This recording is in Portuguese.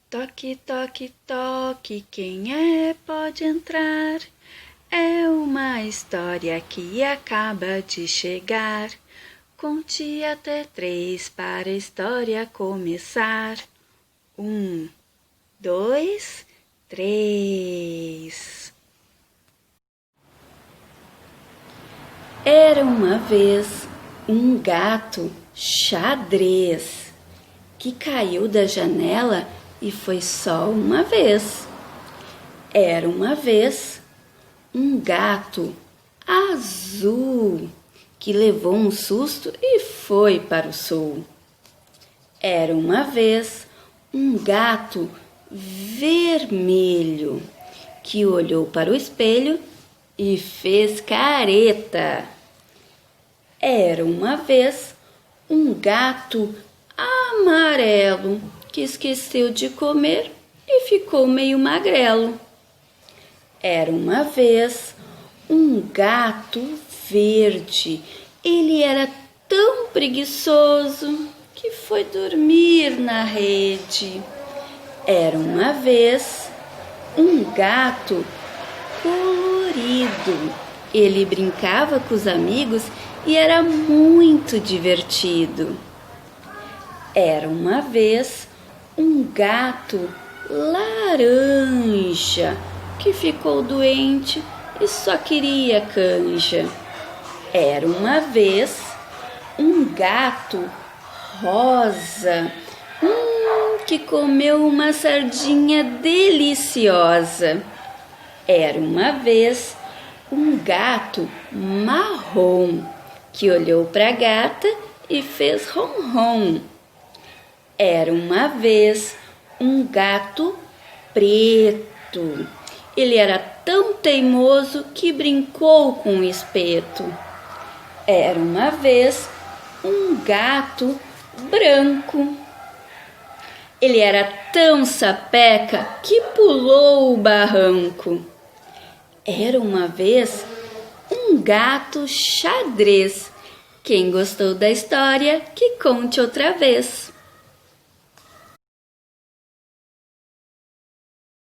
Toque, toque, toque, quem é pode entrar. É uma história que acaba de chegar. Conte até 3 para a história começar. 1, 2, 3. Era uma vez um gato xadrez que caiu da janela e foi só uma vez. Era uma vez um gato azul que levou um susto e foi para o sul. Era uma vez um gato vermelho que olhou para o espelho e fez careta. Era uma vez um gato amarelo que esqueceu de comer e ficou meio magrelo. Era uma vez um gato verde. Ele era tão preguiçoso que foi dormir na rede. Era uma vez um gato colorido. Ele brincava com os amigos e era muito divertido. Era uma vez um gato laranja que ficou doente e só queria canja. Era uma vez um gato rosa que comeu uma sardinha deliciosa. Era uma vez um gato marrom que olhou para a gata e fez ronron. Era uma vez um gato preto. Ele era tão teimoso que brincou com o espeto. Era uma vez um gato branco. Ele era tão sapeca que pulou o barranco. Era uma vez um gato xadrez. Quem gostou da história, que conte outra vez.